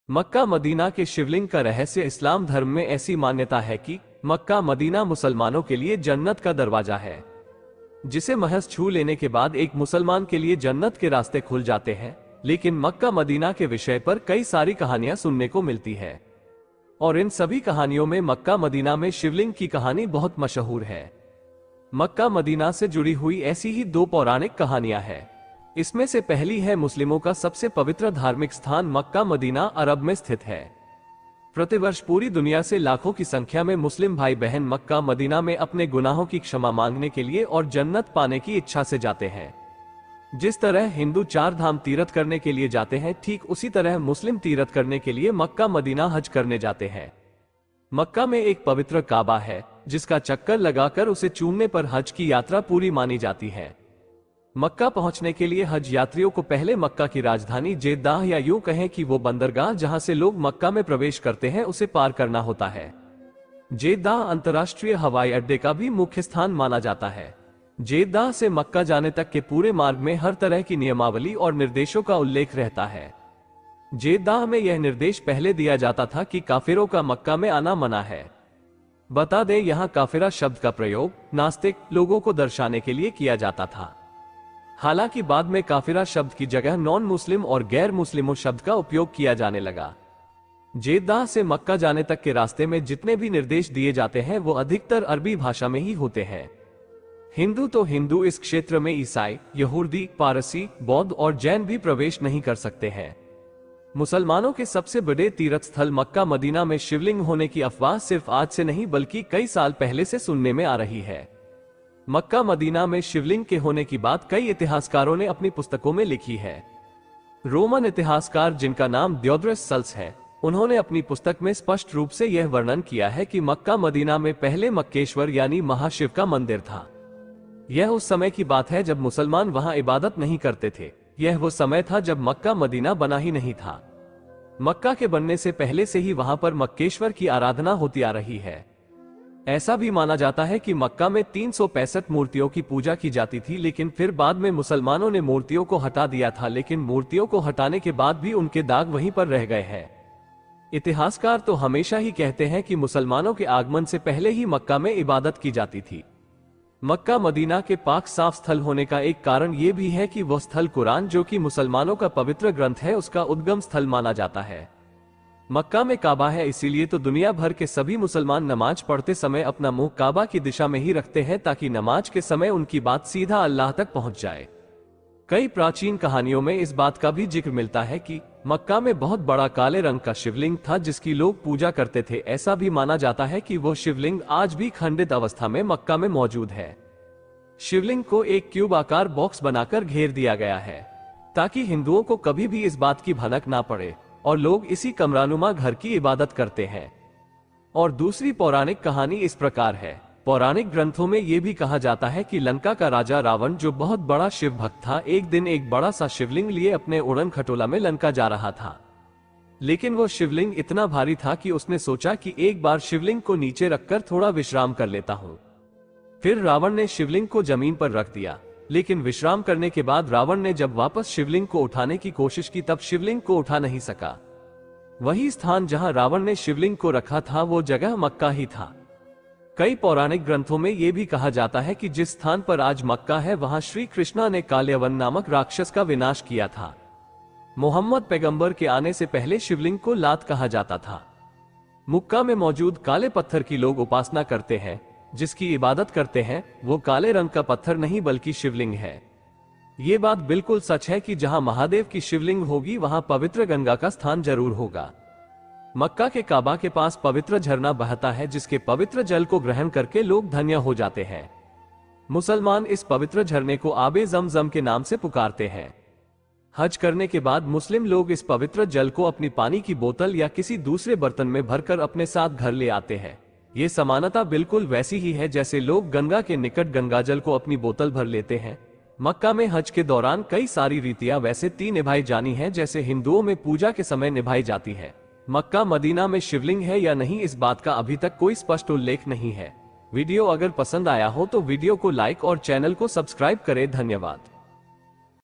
Mecca Medina के शिवलिंग का रहस्य। इस्लाम धर्म में ऐसी मान्यता है कि मक्का मदीना मुसलमानों के लिए जन्नत का दरवाजा है, जिसे महज छू लेने के बाद एक मुसलमान के लिए जन्नत के रास्ते खुल जाते हैं। लेकिन मक्का मदीना के विषय पर कई सारी कहानियां सुनने को मिलती है, और इन सभी कहानियों में मक्का मदीना में शिवलिंग की कहानी बहुत मशहूर है। मक्का मदीना से जुड़ी हुई ऐसी ही दो पौराणिक कहानियां हैं। इसमें से पहली है मुस्लिमों का सबसे पवित्र धार्मिक स्थान मक्का मदीना अरब में स्थित है। प्रतिवर्ष पूरी दुनिया से लाखों की संख्या में मुस्लिम भाई बहन मक्का मदीना में अपने गुनाहों की क्षमा मांगने के लिए और जन्नत पाने की इच्छा से जाते हैं। जिस तरह हिंदू चार धाम तीर्थ करने के लिए जाते हैं, ठीक उसी तरह मुस्लिम तीर्थ करने के लिए मक्का मदीना हज करने जाते हैं। मक्का में एक पवित्र काबा है, जिसका चक्कर लगाकर उसे चूमने पर हज की यात्रा पूरी मानी जाती है। मक्का पहुंचने के लिए हज यात्रियों को पहले मक्का की राजधानी जेद्दाह, या यूं कहें कि वो बंदरगाह जहां से लोग मक्का में प्रवेश करते हैं, उसे पार करना होता है। जेद्दाह अंतर्राष्ट्रीय हवाई अड्डे का भी मुख्य स्थान माना जाता है। जेद्दाह से मक्का जाने तक के पूरे मार्ग में हर तरह की नियमावली और निर्देशों का उल्लेख रहता है। जेद्दाह में यह निर्देश पहले दिया जाता था कि काफिरों का मक्का में आना मना है। बता दें, यहाँ काफिरा शब्द का प्रयोग नास्तिक लोगों को दर्शाने के लिए किया जाता था। हालांकि बाद में काफिरा शब्द की जगह नॉन मुस्लिम और गैर मुस्लिमों शब्द का उपयोग किया जाने लगा। जेद्दाह से मक्का जाने तक के रास्ते में जितने भी निर्देश दिए जाते हैं वो अधिकतर अरबी भाषा में ही होते हैं। हिंदू तो हिंदू, इस क्षेत्र में ईसाई, यहूदी, पारसी, बौद्ध और जैन भी प्रवेश नहीं कर सकते हैं। मुसलमानों के सबसे बड़े तीर्थ स्थल मक्का मदीना में शिवलिंग होने की अफवाह सिर्फ आज से नहीं बल्कि कई साल पहले से सुनने में आ रही है। मक्का मदीना में शिवलिंग के होने की बात कई इतिहासकारों ने अपनी पुस्तकों में लिखी है। रोमन इतिहासकार, जिनका नाम दियोड्रस सल्स है, उन्होंने अपनी पुस्तक में स्पष्ट रूप से यह वर्णन किया है कि मक्का मदीना में पहले मक्केश्वर यानी महाशिव का मंदिर था। यह उस समय की बात है जब मुसलमान वहां इबादत नहीं करते थे। यह वो समय था जब मक्का मदीना बना ही नहीं था। मक्का के बनने से पहले से ही वहां पर मक्केश्वर की आराधना होती आ रही है। ऐसा भी माना जाता है कि मक्का में 365 मूर्तियों की पूजा की जाती थी, लेकिन फिर बाद में मुसलमानों ने मूर्तियों को हटा दिया था। लेकिन मूर्तियों को हटाने के बाद भी उनके दाग वहीं पर रह गए हैं। इतिहासकार तो हमेशा ही कहते हैं कि मुसलमानों के आगमन से पहले ही मक्का में इबादत की जाती थी। मक्का मदीना के पाक साफ स्थल होने का एक कारण यह भी है कि वह स्थल कुरान, जो कि मुसलमानों का पवित्र ग्रंथ है, उसका उद्गम स्थल माना जाता है। मक्का में काबा है, इसीलिए तो दुनिया भर के सभी मुसलमान नमाज पढ़ते समय अपना मुंह काबा की दिशा में ही रखते हैं, ताकि नमाज के समय उनकी बात सीधा अल्लाह तक पहुंच जाए। कई प्राचीन कहानियों में इस बात का भी जिक्र मिलता है कि मक्का में बहुत बड़ा काले रंग का शिवलिंग था, जिसकी लोग पूजा करते थे। ऐसा भी माना जाता है कि वो शिवलिंग आज भी खंडित अवस्था में मक्का में मौजूद है। शिवलिंग को एक क्यूब आकार बॉक्स बनाकर घेर दिया गया है, ताकि हिंदुओं को कभी भी इस बात की भनक ना पड़े और लोग इसी कमरानुमा घर की इबादत करते हैं। और दूसरी पौराणिक कहानी इस प्रकार है। पौराणिक ग्रंथों में यह भी कहा जाता है कि लंका का राजा रावण, जो बहुत बड़ा शिव भक्त था, एक दिन एक बड़ा सा शिवलिंग लिए अपने उड़न खटोला में लंका जा रहा था। लेकिन वो शिवलिंग इतना भारी था कि उसने सोचा कि एक बार शिवलिंग को नीचे रखकर थोड़ा विश्राम कर लेता हूं। फिर रावण ने शिवलिंग को जमीन पर रख दिया, लेकिन विश्राम करने के बाद रावण ने जब वापस शिवलिंग को उठाने की कोशिश की, तब शिवलिंग को उठा नहीं सका। वही स्थान जहां रावण ने शिवलिंग को रखा था, वो जगह मक्का ही था। कई पौराणिक ग्रंथों में यह भी कहा जाता है कि जिस स्थान पर आज मक्का है, वहां श्री कृष्णा ने काल्यवन नामक राक्षस का विनाश किया था। मोहम्मद पैगंबर के आने से पहले शिवलिंग को लात कहा जाता था। मक्का में मौजूद काले पत्थर की लोग उपासना करते हैं, जिसकी इबादत करते हैं, वो काले रंग का पत्थर नहीं बल्कि शिवलिंग है। ये बात बिल्कुल सच है कि जहां महादेव की शिवलिंग होगी, वहां पवित्र गंगा का स्थान जरूर होगा। मक्का के काबा के पास पवित्र झरना बहता है, जिसके पवित्र जल को ग्रहण करके लोग धन्य हो जाते हैं। मुसलमान इस पवित्र झरने को आबे ज़मज़म के नाम से पुकारते हैं। हज करने के बाद मुस्लिम लोग इस पवित्र जल को अपनी पानी की बोतल या किसी दूसरे बर्तन में भरकर अपने साथ घर ले आते हैं। ये समानता बिल्कुल वैसी ही है जैसे लोग गंगा के निकट गंगाजल को अपनी बोतल भर लेते हैं। मक्का में हज के दौरान कई सारी रीतियां वैसे ती निभाई जानी है, जैसे हिंदुओं में पूजा के समय निभाई जाती है। मक्का मदीना में शिवलिंग है या नहीं, इस बात का अभी तक कोई स्पष्ट उल्लेख नहीं है। वीडियो अगर पसंद आया हो तो वीडियो को लाइक और चैनल को सब्सक्राइब करें। धन्यवाद।